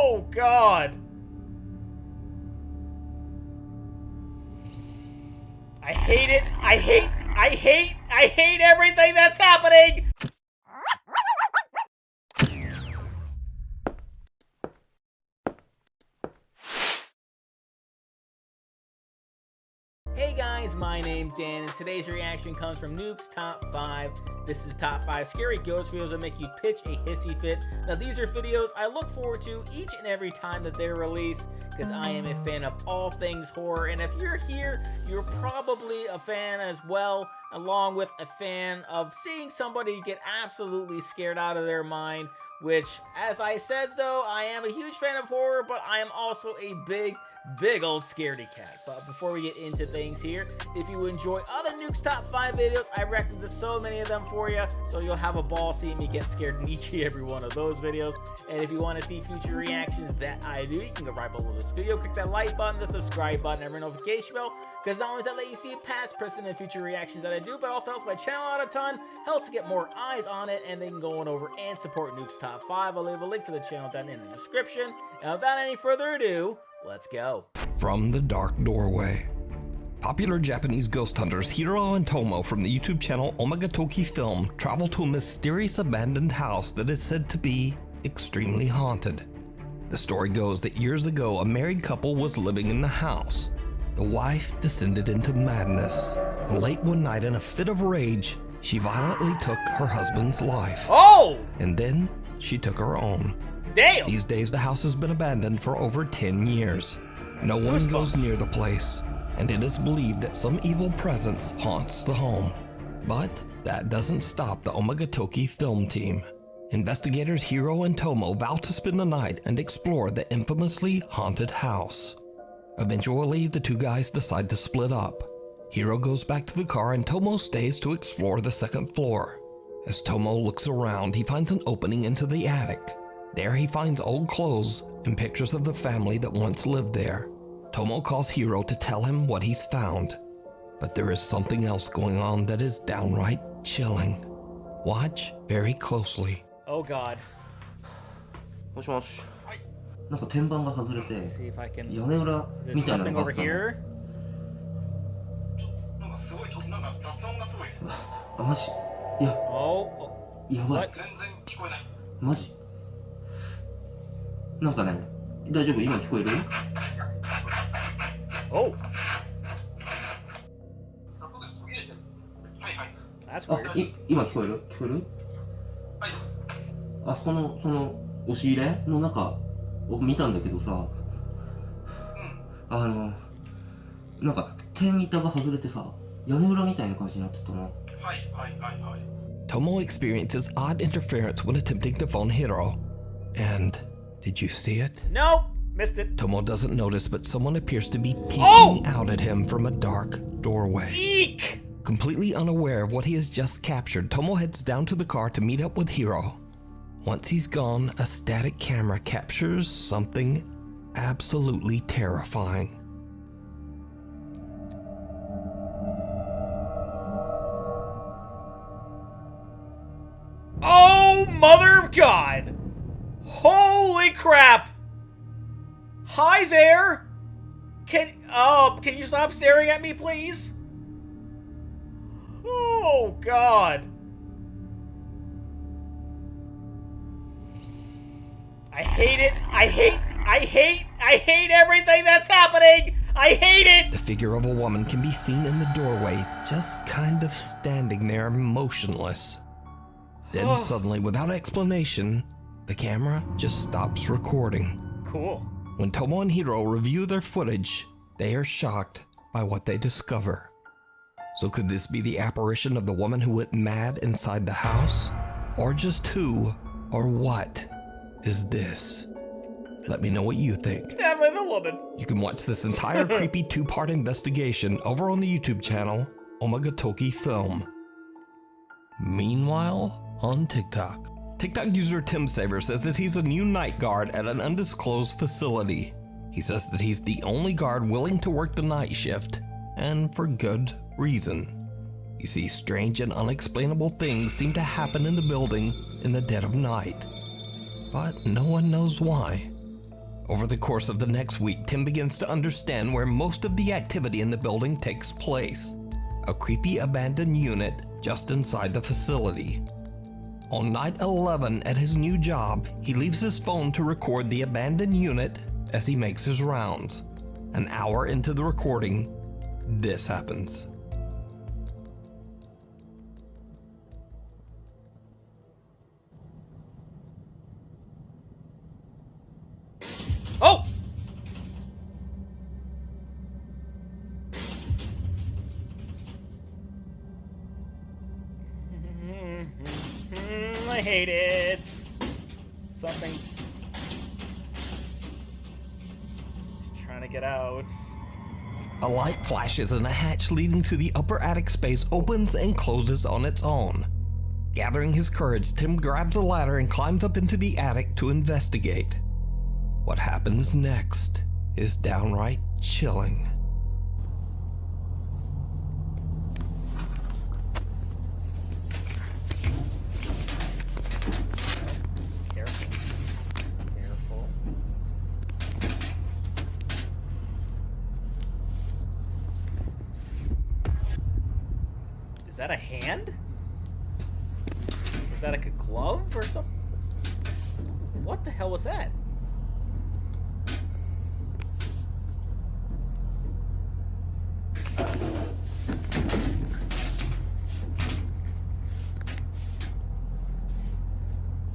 Oh, God. I hate it. I hate everything that's happening. Hey guys, my name's Dan, and today's reaction comes from Nukes Top 5. This is Top 5 Scary Ghost videos that make you pitch a hissy fit. Now these are videos I look forward to each and every time that they're released, because I am a fan of all things horror, and if you're here, you're probably a fan as well, along with a fan of seeing somebody get absolutely scared out of their mind, which, as I said though, I am a huge fan of horror, but I am also a big old scaredy cat. But before we get into things here, if you enjoy other Nukes Top 5 videos, I recommend so many of them for you, so you'll have a ball seeing me get scared in each and every one of those videos. And if you want to see future reactions that I do, you can go right below this video, click that like button, the subscribe button, and ring notification bell, because not only does that let you see past, present, and future reactions that I do, but also helps my channel out a ton, helps to get more eyes on it, and they can go on over and support Nukes Top 5. I'll leave a link to the channel down in the description. And without any further ado, let's go. From the Dark Doorway. Popular Japanese ghost hunters Hiro and Tomo from the YouTube channel Omagatoki Film travel to a mysterious abandoned house that is said to be extremely haunted. The story goes that years ago a married couple was living in the house. The wife descended into madness, and late one night in a fit of rage, she violently took her husband's life. Oh! And then she took her own. Damn! These days the house has been abandoned for over 10 years. No one goes near the place, and it is believed that some evil presence haunts the home. But that doesn't stop the Omagatoki film team. Investigators Hiro and Tomo vow to spend the night and explore the infamously haunted house. Eventually, the two guys decide to split up. Hiro goes back to the car and Tomo stays to explore the second floor. As Tomo looks around, he finds an opening into the attic. There he finds old clothes and pictures of the family that once lived there. Tomo calls Hiro to tell him what he's found. But there is something else going on that is downright chilling. Watch very closely. Oh God. もしもし。なんか天板が外れて See if I can. 屋根裏 There's みたいな something のがあ over ったの。 here. なんかすごいなんか雑音がすごい。あ、マジ？いや、 Oh. やばい。 What? 全然聞こえない。マジ？なんかね、大丈夫？今聞こえる？ Oh. 雑音が途切れてる。はいはい。That's あ、 weird. 今聞こえる？聞こえる？はい。あそこのその押し入れの中を見たんだけどさ、なんか天板が外れてさ、屋根裏みたいな感じになってたな。はいはいはいはい。 Tomo experiences odd interference when attempting to phone Hiro. And did you see it? Nope. Missed it. Tomo doesn't notice, but someone appears to be peeking Oh! out at him from a dark doorway. Eek! Completely unaware of what he has just captured, Tomo heads down to the car to meet up with Hiro. Once he's gone, a static camera captures something absolutely terrifying. Oh, mother of God! Holy crap! Hi there! Can you stop staring at me, please? Oh, God. I hate it. I hate everything that's happening! I hate it! The figure of a woman can be seen in the doorway, just kind of standing there motionless. Then suddenly, without explanation, the camera just stops recording. Cool. When Tomo and Hiro review their footage, they are shocked by what they discover. So could this be the apparition of the woman who went mad inside the house? Or just who or what is this? Let me know what you think. Definitely the woman. You can watch this entire creepy two-part investigation over on the YouTube channel Omagatoki Film. Meanwhile, on TikTok user Tim Saver says that he's a new night guard at an undisclosed facility. He says that he's the only guard willing to work the night shift, and for good reason. You see, strange and unexplainable things seem to happen in the building in the dead of night, but no one knows why. Over the course of the next week, Tim begins to understand where most of the activity in the building takes place. A creepy abandoned unit just inside the facility. On night 11 at his new job, he leaves his phone to record the abandoned unit as he makes his rounds. An hour into the recording, this happens. Oh! I hate it. Something's trying to get out. A light flashes and a hatch leading to the upper attic space opens and closes on its own. Gathering his courage, Tim grabs a ladder and climbs up into the attic to investigate. What happens next is downright chilling. Careful. Is that a hand? Is that like a glove or something? What the hell was that?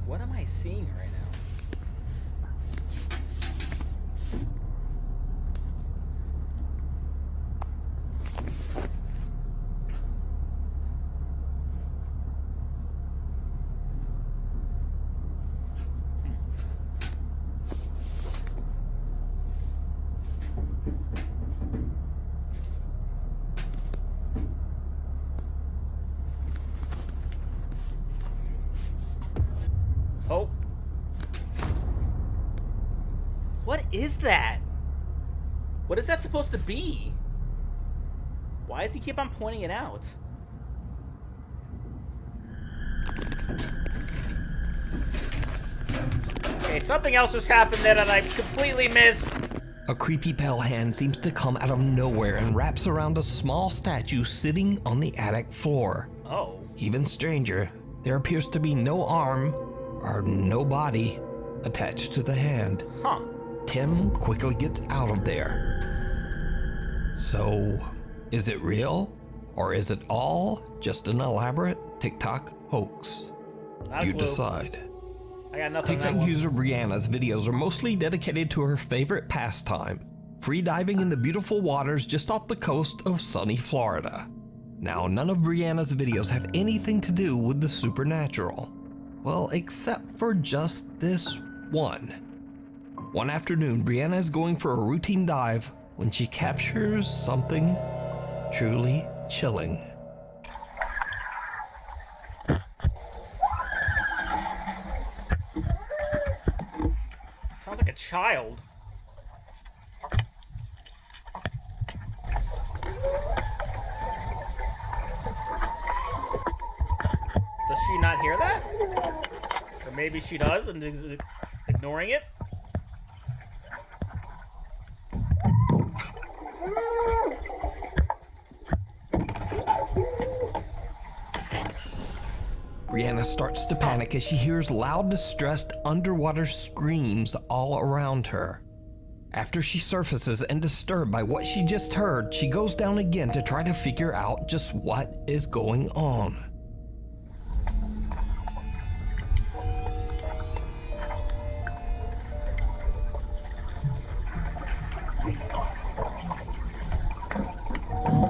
What am I seeing right now? Oh. What is that? What is that supposed to be? Why does he keep on pointing it out? Okay, something else just happened there that I completely missed. A creepy pale hand seems to come out of nowhere and wraps around a small statue sitting on the attic floor. Oh. Even stranger, there appears to be no arm or no body attached to the hand. Huh. Tim quickly gets out of there. So, is it real? Or is it all just an elaborate TikTok hoax? Not a You clue. decide. I got nothing on that TikTok one. user Brianna's videos are mostly dedicated to her favorite pastime, free diving in the beautiful waters just off the coast of sunny Florida. Now, none of Brianna's videos have anything to do with the supernatural. Well, except for just this one. One afternoon, Brianna is going for a routine dive when she captures something truly chilling. Sounds like a child. Does she not hear that? Or maybe she does and is ignoring it? Brianna starts to panic as she hears loud, distressed underwater screams all around her. After she surfaces and disturbed by what she just heard, she goes down again to try to figure out just what is going on.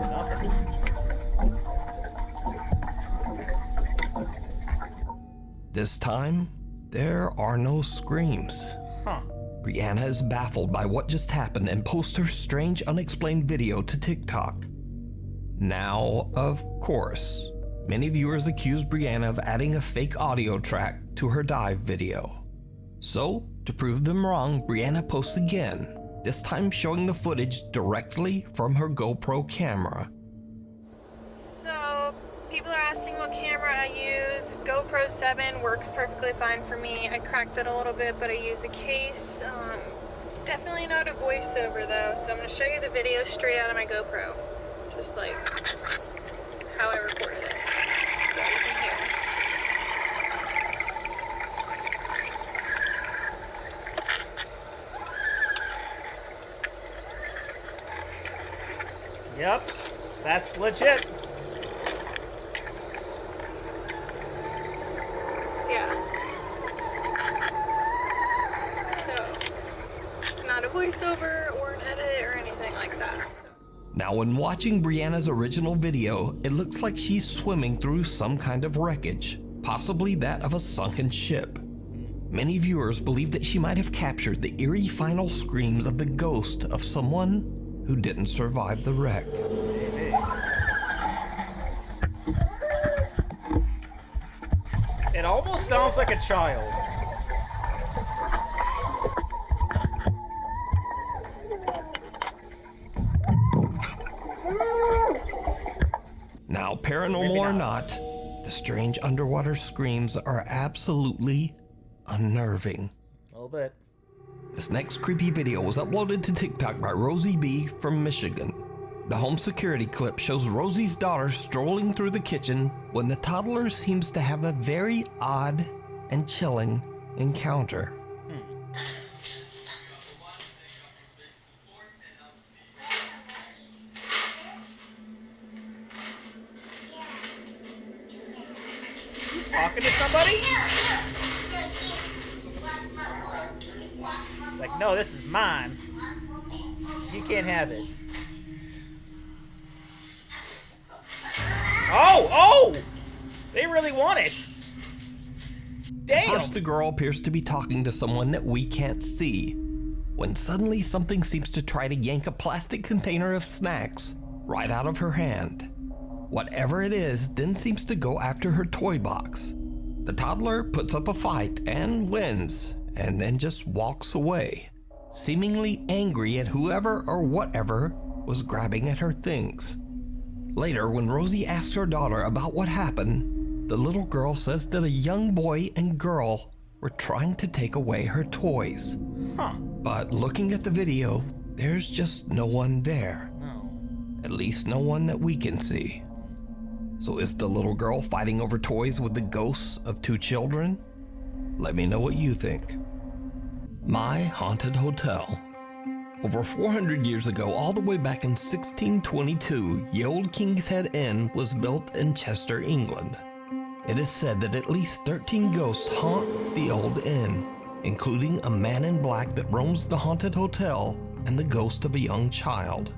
Nothing. This time, there are no screams. Huh. Brianna is baffled by what just happened and posts her strange, unexplained video to TikTok. Now, of course, many viewers accuse Brianna of adding a fake audio track to her dive video. So, to prove them wrong, Brianna posts again, this time showing the footage directly from her GoPro camera. So, people are asking what camera I use. GoPro 7 works perfectly fine for me. I cracked it a little bit, but I use the case. Definitely not a voiceover though, so I'm gonna show you the video straight out of my GoPro. Just like how I recorded it. So you can hear. Yep, that's legit. Yeah. So, it's not a voiceover or an edit or anything like that. So. Now, when watching Brianna's original video, it looks like she's swimming through some kind of wreckage, possibly that of a sunken ship. Many viewers believe that she might have captured the eerie final screams of the ghost of someone who didn't survive the wreck. It almost sounds like a child. Now, paranormal or not, the strange underwater screams are absolutely unnerving. A little bit. This next creepy video was uploaded to TikTok by Rosie B from Michigan. The home security clip shows Rosie's daughter strolling through the kitchen when the toddler seems to have a very odd and chilling encounter. You talking to somebody? Like, no, this is mine. You can't have it. Oh! They really want it. Damn! First, the girl appears to be talking to someone that we can't see, when suddenly something seems to try to yank a plastic container of snacks right out of her hand. Whatever it is then seems to go after her toy box. The toddler puts up a fight and wins, and then just walks away, seemingly angry at whoever or whatever was grabbing at her things. Later, when Rosie asks her daughter about what happened, the little girl says that a young boy and girl were trying to take away her toys. Huh. But looking at the video, there's just no one there. No. At least no one that we can see. So is the little girl fighting over toys with the ghosts of two children? Let me know what you think. My Haunted Hotel. Over 400 years ago, all the way back in 1622, Ye Olde King's Head Inn was built in Chester, England. It is said that at least 13 ghosts haunt the old inn, including a man in black that roams the haunted hotel and the ghost of a young child.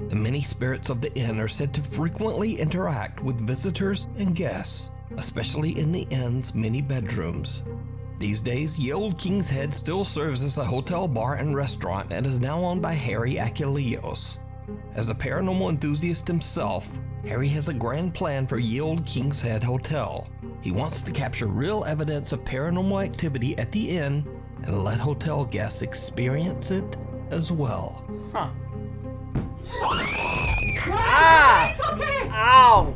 The many spirits of the inn are said to frequently interact with visitors and guests, especially in the inn's many bedrooms. These days, Ye Olde King's Head still serves as a hotel bar and restaurant and is now owned by Harry Achilleos. As a paranormal enthusiast himself, Harry has a grand plan for Ye Olde King's Head Hotel. He wants to capture real evidence of paranormal activity at the inn and let hotel guests experience it as well. Huh. Ah! Ow!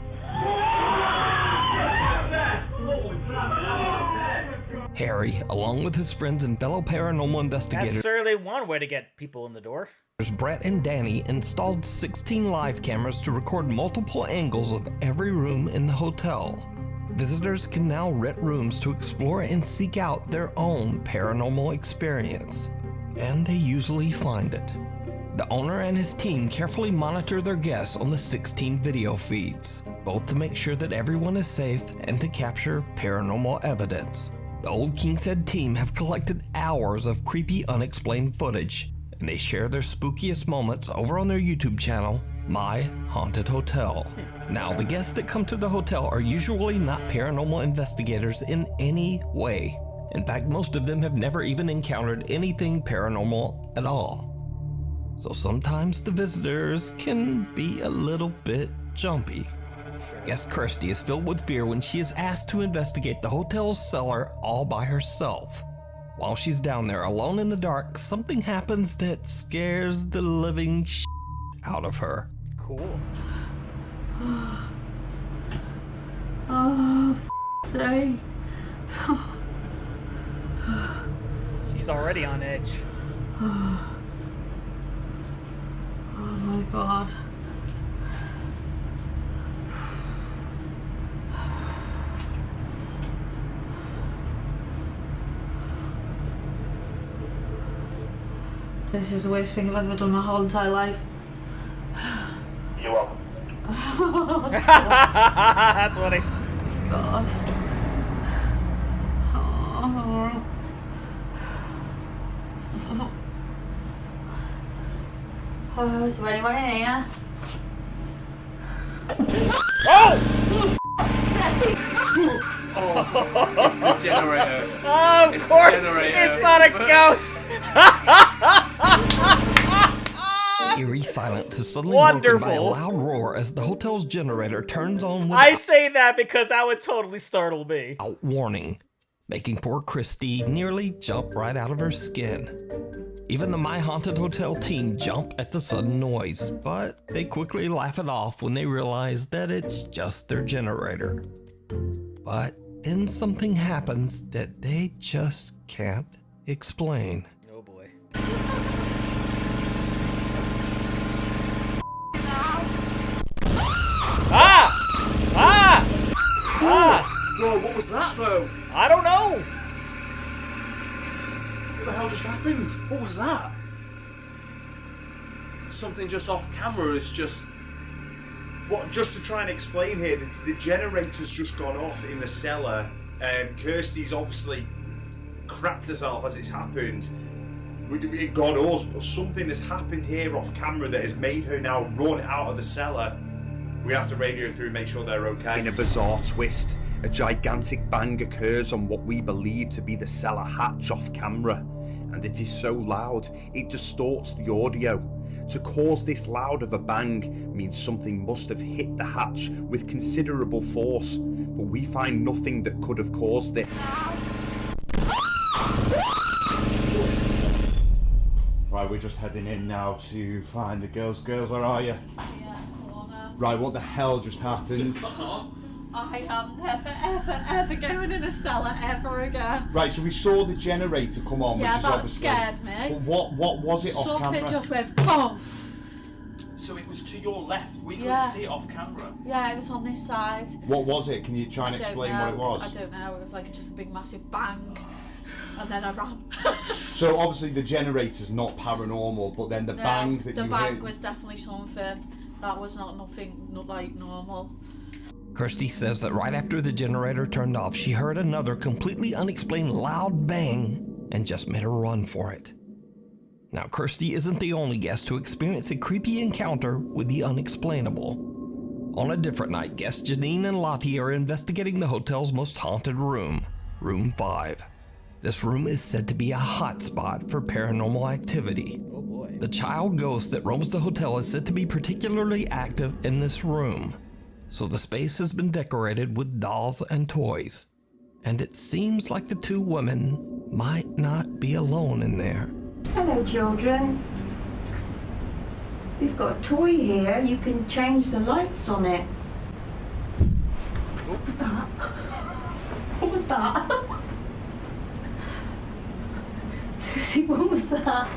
Harry, along with his friends and fellow paranormal investigators, That's certainly one way to get people in the door. Brett and Danny installed 16 live cameras to record multiple angles of every room in the hotel. Visitors can now rent rooms to explore and seek out their own paranormal experience, and they usually find it. The owner and his team carefully monitor their guests on the 16 video feeds, both to make sure that everyone is safe and to capture paranormal evidence. The Olde King's Head team have collected hours of creepy, unexplained footage, and they share their spookiest moments over on their YouTube channel, My Haunted Hotel. Now, the guests that come to the hotel are usually not paranormal investigators in any way. In fact, most of them have never even encountered anything paranormal at all. So sometimes the visitors can be a little bit jumpy. Guest Kirsty is filled with fear when she is asked to investigate the hotel's cellar all by herself. While she's down there alone in the dark, something happens that scares the living shit out of her. Cool. Hey. She's already on edge. my god. This is the worst thing I've ever done my whole entire life. You're welcome. That's funny. God. Oh. Oh, is there anyone in here? Oh! It's the generator. Oh, of It's the course, generator. it's not a ghost. Eerie silence is suddenly broken by a Wonderful. loud roar as the hotel's generator turns on with I say that because that would totally startle me. without warning, making poor Christy nearly jump right out of her skin. Even the My Haunted Hotel team jump at the sudden noise, but they quickly laugh it off when they realize that it's just their generator. But then something happens that they just can't explain. Oh boy. Ah! Ah! Ah! Whoa, what was that though? I don't know. What the hell just happened? What was that? Something just off camera is just... What, just to try and explain here, the generator's just gone off in the cellar and Kirsty's obviously cracked herself as it's happened. It got us, but something has happened here off camera that has made her now run out of the cellar. We have to radio through and make sure they're okay. In a bizarre twist, a gigantic bang occurs on what we believe to be the cellar hatch off camera, and it is so loud it distorts the audio. To cause this loud of a bang means something must have hit the hatch with considerable force, but we find nothing that could have caused this. Right, we're just heading in now to find the girls. Girls, where are you? Yeah, Lorna. Right, what the hell just happened? I am never, ever going in a cellar ever again. Right, so we saw the generator come on, Yeah, which is that obviously... scared me. But what was it off Something camera? just went boom. So it was to your left. We couldn't Yeah. see it off camera. Yeah, it was on this side. What was it? Can you try and I don't explain know. what it was? I don't know. It was like just a big massive bang, and then I ran. So obviously the generator's not paranormal, but then the No, bang that the you bang heard... was definitely something. That was nothing like normal. Kirsty says that right after the generator turned off, she heard another completely unexplained loud bang and just made a run for it. Now, Kirsty isn't the only guest to experience a creepy encounter with the unexplainable. On a different night, guests Janine and Lottie are investigating the hotel's most haunted room, Room 5. This room is said to be a hotspot for paranormal activity. Oh boy. The child ghost that roams the hotel is said to be particularly active in this room, so the space has been decorated with dolls and toys. And it seems like the two women might not be alone in there. Hello, children. We've got a toy here. You can change the lights on it. What was that? What was that? What was that?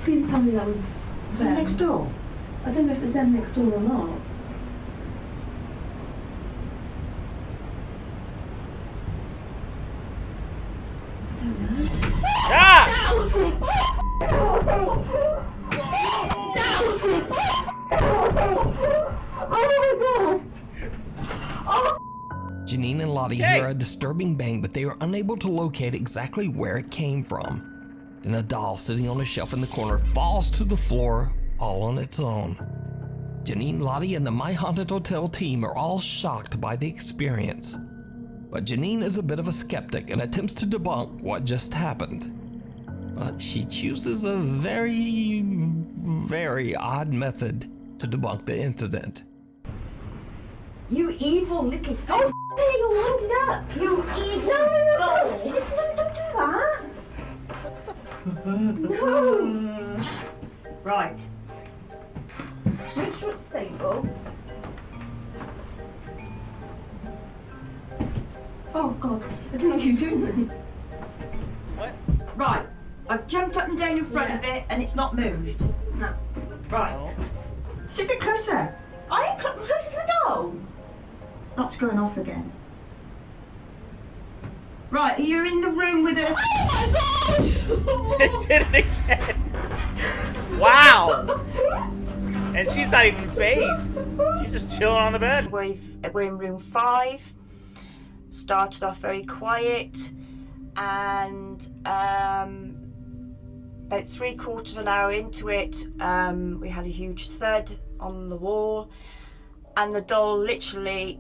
Please tell me that was them next door. I don't know if it's them next door or not. I don't know. Ah! Janine and Lottie hear a disturbing bang, but they are unable to locate exactly where it came from. Then a doll sitting on a shelf in the corner falls to the floor all on its own. Janine, Lottie, and the My Haunted Hotel team are all shocked by the experience. But Janine is a bit of a skeptic and attempts to debunk what just happened. But she chooses a very, very odd method to debunk the incident. You evil little... Oh, you wound up! You evil... No, don't do that! No! Right. Switch foot table. Oh, God. I don't know what you're doing. What? Right. I've jumped up and down in front of it and it's not moved. Right. Sit a bit closer. I ain't close to the door. That's going off again. Right, you're in the room with her. Oh my god! It did it again. Wow. And she's not even phased. She's just chilling on the bed. We're in room 5. Started off very quiet, and about 3/4 of an hour into it, we had a huge thud on the wall, and the doll literally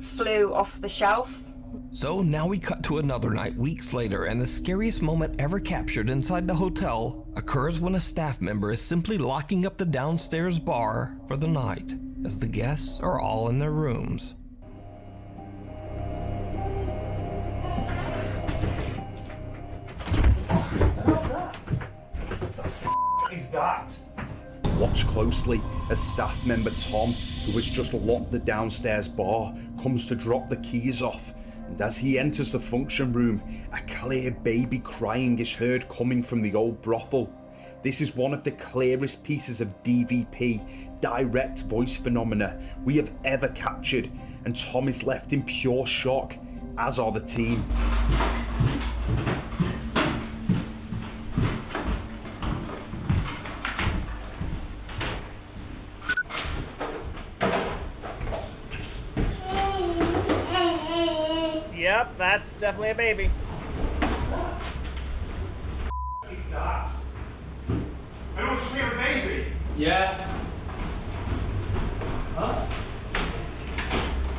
flew off the shelf. So now we cut to another night weeks later, and the scariest moment ever captured inside the hotel occurs when a staff member is simply locking up the downstairs bar for the night, as the guests are all in their rooms. Is that? Watch closely as staff member Tom, who has just locked the downstairs bar, comes to drop the keys off, and as he enters the function room, a clear baby crying is heard coming from the old brothel. This is one of the clearest pieces of DVP, direct voice phenomena, we have ever captured, and Tom is left in pure shock, as are the team. Yep, that's definitely a baby. Is that? I don't see a baby. Yeah. Huh?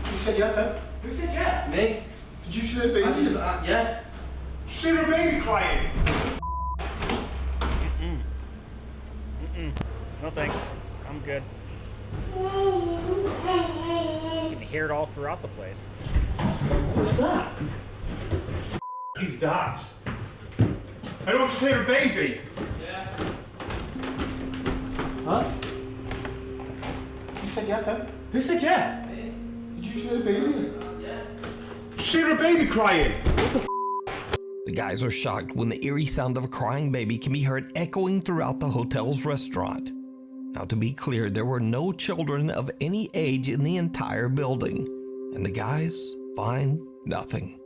Who said yeah, then? Who said yeah? Me? Did you see a baby? Yeah. See a baby crying. No thanks. I'm good. You can hear it all throughout the place. What's that? Is that? I don't see a baby. Yeah. Huh? Who said yeah, then? Who said yeah? Me? Did you see a baby? Yeah. See a baby crying. The guys are shocked when the eerie sound of a crying baby can be heard echoing throughout the hotel's restaurant. Now, to be clear, there were no children of any age in the entire building, and the guys find nothing.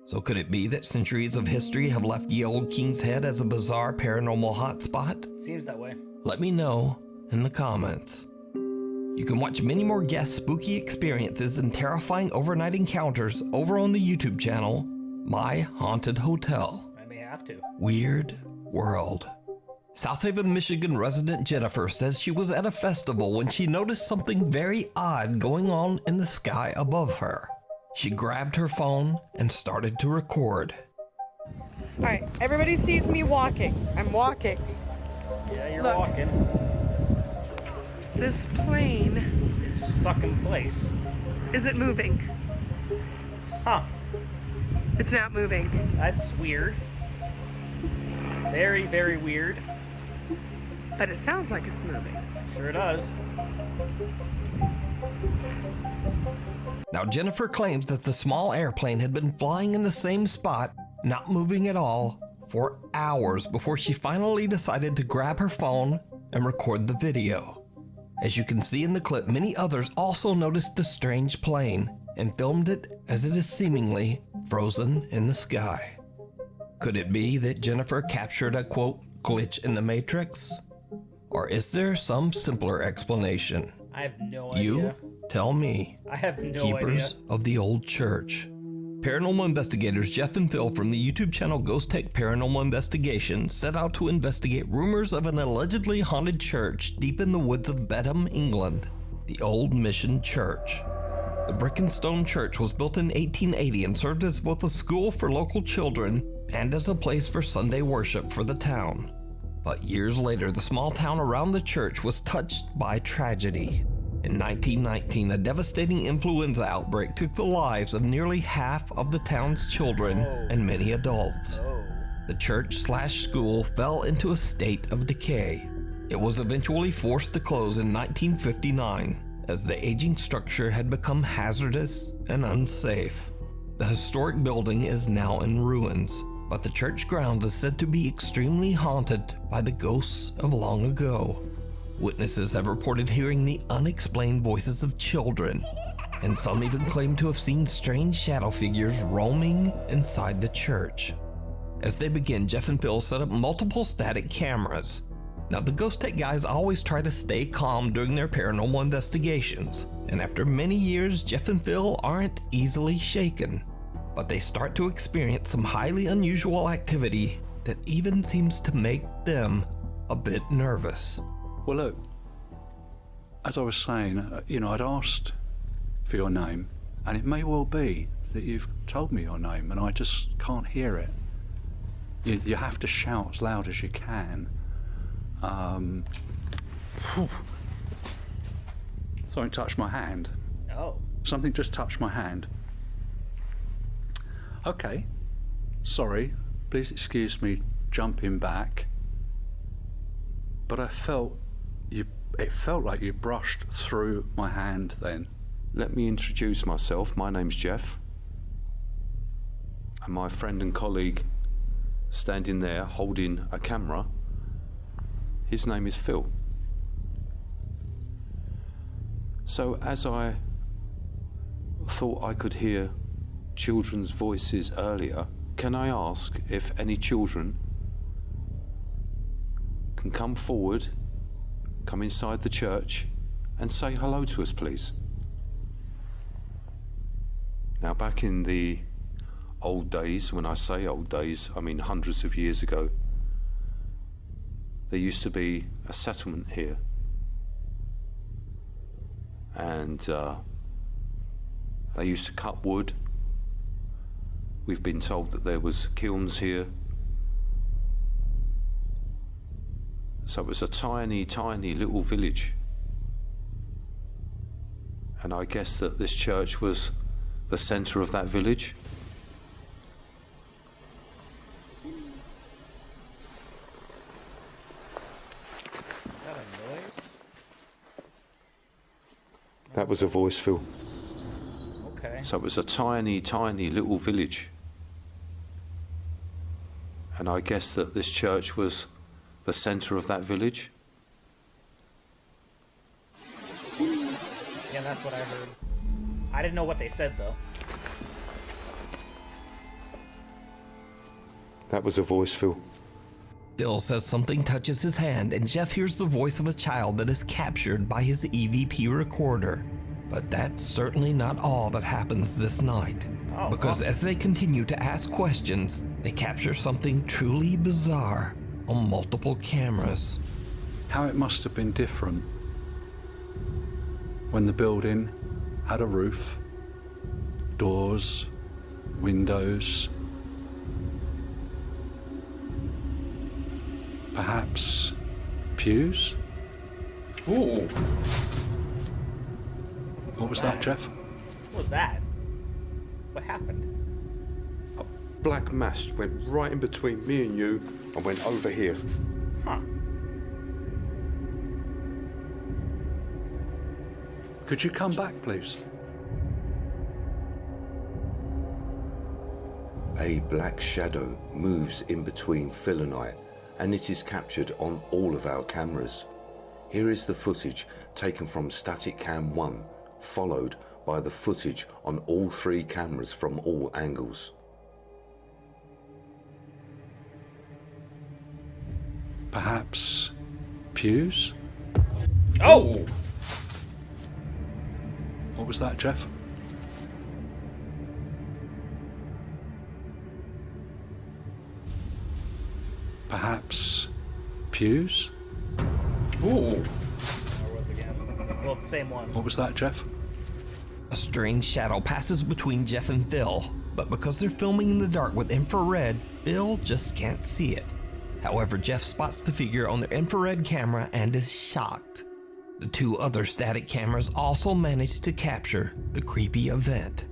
So could it be that centuries of history have left Ye Olde King's Head as a bizarre paranormal hotspot? Seems that way. Let me know in the comments. You can watch many more guest spooky experiences and terrifying overnight encounters over on the YouTube channel, My Haunted Hotel. I may have to. Weird World. South Haven, Michigan resident Jennifer says she was at a festival when she noticed something very odd going on in the sky above her. She grabbed her phone and started to record. Alright, everybody sees me walking. I'm walking. Yeah, you're Look. walking. This plane, It's just stuck in place. is it moving? Huh. It's not moving. That's weird. Very, very weird. But it sounds like it's moving. Sure does. Now, Jennifer claims that the small airplane had been flying in the same spot, not moving at all, for hours before she finally decided to grab her phone and record the video. As you can see in the clip, many others also noticed the strange plane and filmed it as it is seemingly frozen in the sky. Could it be that Jennifer captured a, quote, glitch in the Matrix? Or is there some simpler explanation? I have no You idea. tell me. I have no Keepers idea. of the Old Church. Paranormal investigators Jeff and Phil from the YouTube channel Ghost Tech Paranormal Investigation set out to investigate rumors of an allegedly haunted church deep in the woods of Bedham, England, the Old Mission Church. The brick and stone church was built in 1880 and served as both a school for local children and as a place for Sunday worship for the town. But years later, the small town around the church was touched by tragedy. In 1919, a devastating influenza outbreak took the lives of nearly half of the town's children and many adults. The church/school fell into a state of decay. It was eventually forced to close in 1959 as the aging structure had become hazardous and unsafe. The historic building is now in ruins, but the church grounds is said to be extremely haunted by the ghosts of long ago. Witnesses have reported hearing the unexplained voices of children, and some even claim to have seen strange shadow figures roaming inside the church. As they begin, Jeff and Phil set up multiple static cameras. Now, the ghost tech guys always try to stay calm during their paranormal investigations, and after many years, Jeff and Phil aren't easily shaken, but they start to experience some highly unusual activity that even seems to make them a bit nervous. Well, look, as I was saying, I'd asked for your name, and it may well be that you've told me your name and I just can't hear it. You have to shout as loud as you can. Something touched my hand. Oh. Something just touched my hand. Okay, sorry, please excuse me jumping back, but it felt like you brushed through my hand then. Let me introduce myself. My name's Jeff, and my friend and colleague standing there holding a camera, his name is Phil. So as I thought I could hear children's voices earlier, can I ask if any children can come forward, come inside the church and say hello to us, please? Now, back in the old days, when I say old days, I mean hundreds of years ago, there used to be a settlement here, and they used to cut wood. We've been told that there was kilns here. So it was a tiny, tiny little village. And I guess that this church was the centre of that village. That was a voice, Phil. Okay. So it was a tiny, tiny little village. And I guess that this church was the centre of that village. Yeah, that's what I heard. I didn't know what they said, though. That was a voice, Phil. Phil says something touches his hand, and Jeff hears the voice of a child that is captured by his EVP recorder. But that's certainly not all that happens this night. Oh, because as they continue to ask questions, they capture something truly bizarre on multiple cameras. How it must have been different when the building had a roof, doors, windows, perhaps pews? Ooh. What was that, Jeff? What was that? What happened? A black mass went right in between me and you and went over here. Huh. Could you come back, please? A black shadow moves in between Phil and I, and it is captured on all of our cameras. Here is the footage taken from static cam 1, followed by the footage on all 3 cameras from all angles. Perhaps pews? Oh! What was that, Jeff? Perhaps pews? Ooh. Well, same one. What was that, Jeff? A strange shadow passes between Jeff and Phil, but because they're filming in the dark with infrared, Phil just can't see it. However, Jeff spots the figure on their infrared camera and is shocked. The 2 other static cameras also managed to capture the creepy event.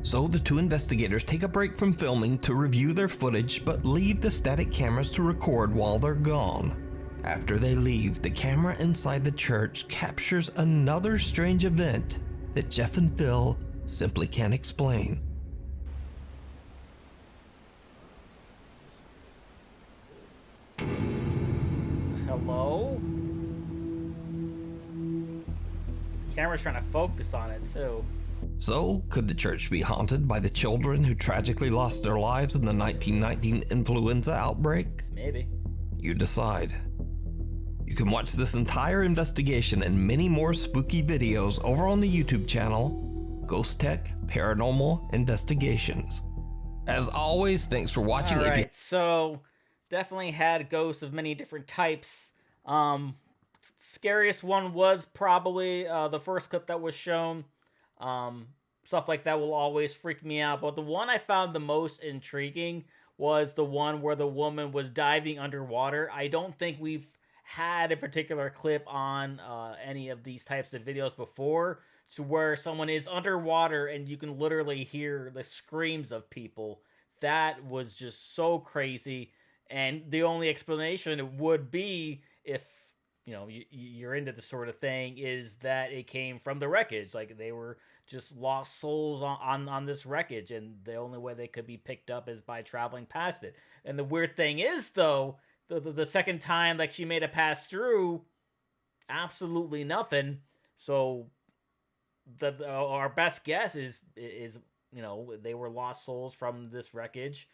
So the 2 investigators take a break from filming to review their footage, but leave the static cameras to record while they're gone. After they leave, the camera inside the church captures another strange event that Jeff and Phil simply can't explain. Hello? Camera's trying to focus on it too. So, could the church be haunted by the children who tragically lost their lives in the 1919 influenza outbreak? Maybe. You decide. You can watch this entire investigation and many more spooky videos over on the YouTube channel, Ghost Tech Paranormal Investigations. As always, thanks for watching. Alright, so definitely had ghosts of many different types. Scariest one was probably the first clip that was shown. Stuff like that will always freak me out, but the one I found the most intriguing was the one where the woman was diving underwater. I don't think we've had a particular clip on any of these types of videos before, to where someone is underwater and you can literally hear the screams of people. That was just so crazy, and the only explanation would be, if you know you're into this sort of thing, is that it came from the wreckage. Like, they were just lost souls on this wreckage, and the only way they could be picked up is by traveling past it. And the weird thing is, though, the second time, like, she made it pass through, absolutely nothing. So our best guess is you know, they were lost souls from this wreckage,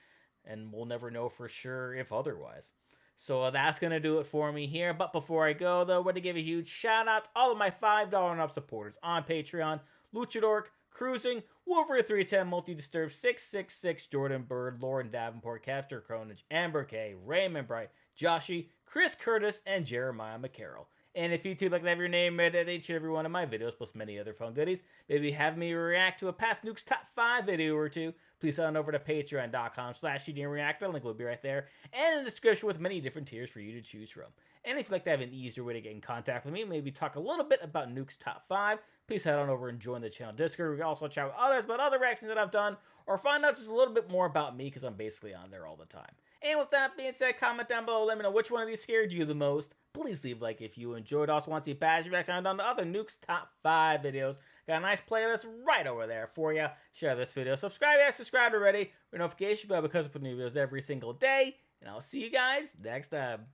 and we'll never know for sure if otherwise. So that's going to do it for me here. But before I go, though, I want to give a huge shout out to all of my $5 and up supporters on Patreon: Luchador, Cruising, Wolverine 310, Multi-Disturb, 666, Jordan Bird, Lauren Davenport, Caster Cronage, Amber K, Raymond Bright, Joshy, Chris Curtis, and Jeremiah McCarroll. And if you too like to have your name read at each and every one of my videos, plus many other fun goodies, maybe have me react to a past Nukes Top 5 video or two, please head on over to patreon.com/Reactor. Link will be right there, and in the description with many different tiers for you to choose from. And if you'd like to have an easier way to get in contact with me, maybe talk a little bit about Nukes Top 5, please head on over and join the channel Discord. We can also chat with others about other reactions that I've done, or find out just a little bit more about me, because I'm basically on there all the time. And with that being said, comment down below, let me know which one of these scared you the most. Please leave a like if you enjoyed. Also want to see past reaction on the other Nukes Top 5 videos. Got a nice playlist right over there for you. Share this video. Subscribe if you subscribed already. For notification bell, because we put new videos every single day. And I'll see you guys next time.